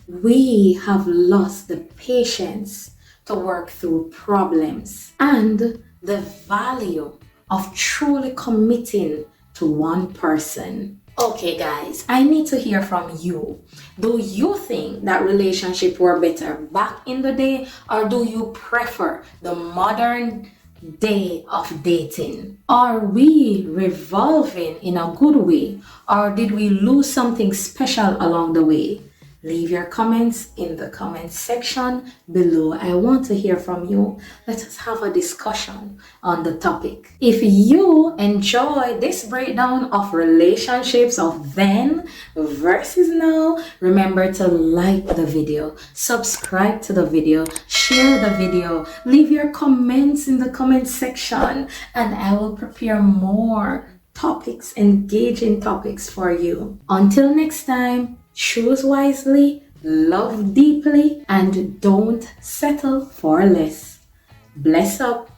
We have lost the patience to work through problems and the value of truly committing to one person. Okay, guys, I need to hear from you. Do you think that relationships were better back in the day, or do you prefer the modern day of dating? Are we revolving in a good way, or did we lose something special along the way? Leave your comments in the comment section below. I want to hear from you. Let us have a discussion on the topic. If you enjoy this breakdown of relationships of then versus now, remember to like the video, subscribe to the video, share the video, leave your comments in the comment section, and I will prepare more topics, engaging topics for you. Until next time, choose wisely, love deeply, and don't settle for less. Bless up.